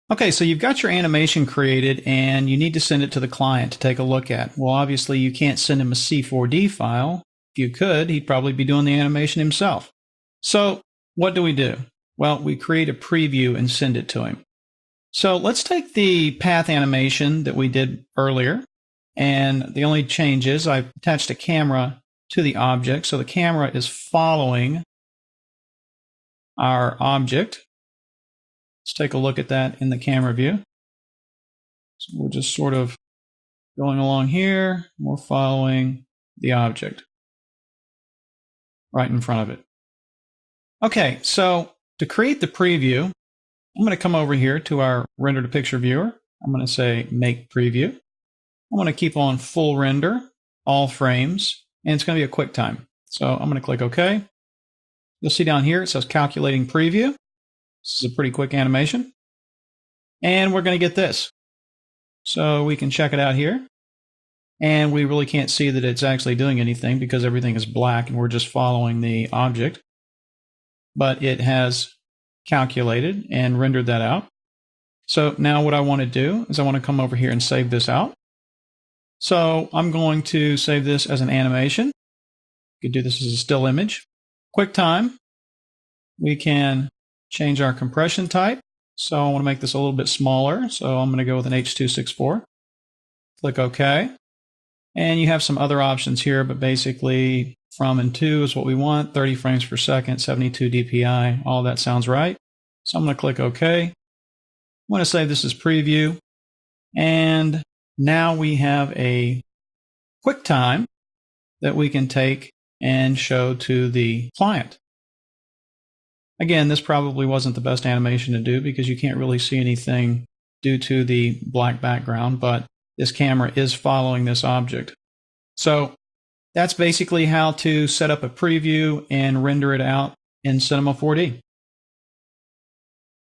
Okay, so you've got your animation created and you need to send it to the client to take a look at. Well, obviously you can't send him a C4D file. If you could, he'd probably be doing the animation himself. So what do? Well, we create a preview and send it to him. So let's take the path animation that we did earlier. And the only change is I've attached a camera to the object. So the camera is following our object. Let's take a look at that in the camera view. So we're just sort of going along here. We're following the object right in front of it. Okay, so to create the preview, I'm going to come over here to our render to picture viewer. I'm going to say make preview. I'm going to keep on full render, all frames, and it's going to be a quick time. So I'm going to click OK. You'll see down here it says calculating preview. This is a pretty quick animation. And we're going to get this. So we can check it out here. And we really can't see that it's actually doing anything because everything is black and we're just following the object. But it has calculated and rendered that out. So now what I want to do is I want to come over here and save this out. So I'm going to save this as an animation. You could do this as a still image. QuickTime. We can change our compression type. So I want to make this a little bit smaller. So I'm going to go with an H.264. Click OK. And you have some other options here, but basically from and to is what we want. 30 frames per second, 72 DPI. All that sounds right. So I'm going to click OK. I'm going to save this as preview. And now we have a QuickTime that we can take and show to the client. Again, this probably wasn't the best animation to do because you can't really see anything due to the black background, but this camera is following this object. So that's basically how to set up a preview and render it out in Cinema 4D.